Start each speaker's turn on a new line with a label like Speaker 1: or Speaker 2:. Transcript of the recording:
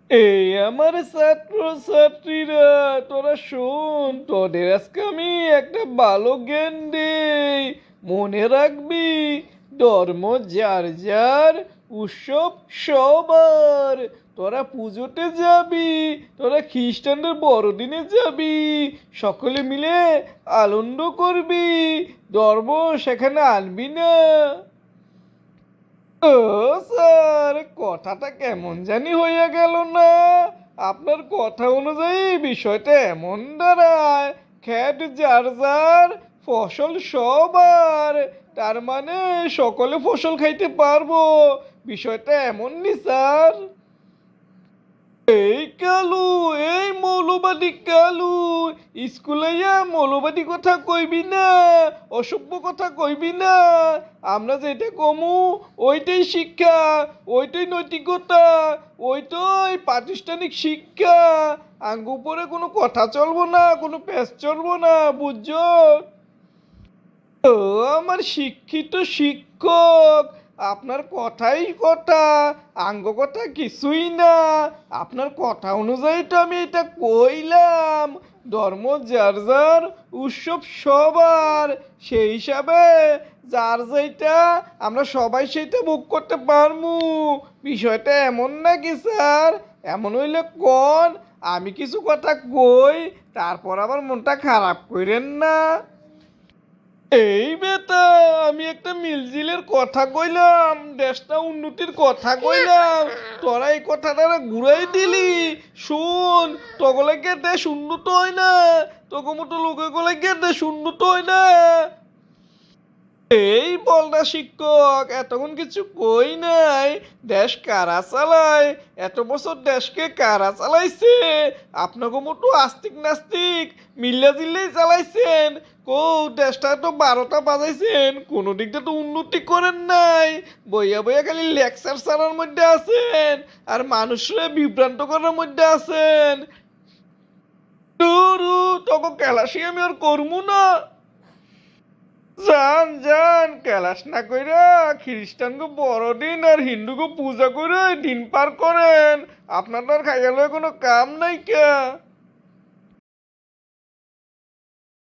Speaker 1: এই আমার ছাত্র ছাত্রীরা, তোরা শোন, তোদের আজকে আমি একটা ভালো জ্ঞান দেই। মনে রাখবি, ধর্ম যার যার, উৎসব সবার। তোরা পুজোতে যাবি, তোরা খ্রিস্টানদের বড়দিনে যাবি, সকলে মিলে আনন্দ করবি, ধর্ম সেখানে আনবি না। ও স্যার, কথাটা কেমন জানি হইয়া গেল না? আপনার কথা অনুযায়ী বিষয়টা এমন দাঁড়ায়, খেত যার যার, ফসল সবার। তার মানে সকলে ফসল খাইতে পারবো, বিষয়টা এমন নি স্যার? এই কালু, এই মৌলবাদী কালু, স্কুলে মৌলবাদী কথা কইবি না, অসভ্য কথা কইবি না। আমরা যেটা কমু ওইটাই শিক্ষা, ওইটাই নৈতিকতা, ওইটাই প্রাতিষ্ঠানিক শিক্ষা। আঙ্গ উপরে কোনো কথা চলবো না, কোনো পেশ চলবো না, বুঝছো? ও আমার শিক্ষিত শিক্ষক, আপনার কথাই কথা, আঙ্গ কথা কিছুই না। আপনার কথা অনুযায়ী তো আমি এটা কইলাম, ধর্ম যার যার, উৎসব সবার। সেই হিসাবে যার যেটা, আমরা সবাই সেইটা ভোগ করতে পারমু। বিষয়টা এমন নাকি স্যার? এমন হইলে কোন, আমি কিছু কথা কই, তারপর আবার মনটা খারাপ কইরেন না। এই বেটা, আমি একটা মিলজিলের কথা কইলাম, দেশটা উন্নতির কথা কইলাম, তোরা এই কথাটা ঘুরাই দিলি। শুন, তগলাকে দেশ উন্নত হয় না, তোকে মতো লোকে দেশ উন্নত হয় না। এই বলটা শিক্ষক, এতক্ষণ কিছু কই নাই। দেশ কারা চালায়, এত বছর দেশকে কারা চালাইছে? আপনাকে মতো আস্তিক নাস্তিক মিল্লা জিল্লেই চালাইছেন। দেশটা তো 12টা বাজাইছেন, কোনো দিকটা তো উন্নতি করেন নাই। বইয়া বইয়া খালি লেকচার ছাড়ার মধ্যে আছেন, আর মানুষরা বিভ্রান্ত করার মধ্যে আছেন। টুরু, তোকে কেলাসি আমি আর করবো না। যান যান, ক্যালাস না কইরা খ্রিস্টানকে বড়দিন আর হিন্দুকে পূজা করে দিন পার করেন। আপনার তো আর খাইয়া লয়ে কোনো কাম নাই কে?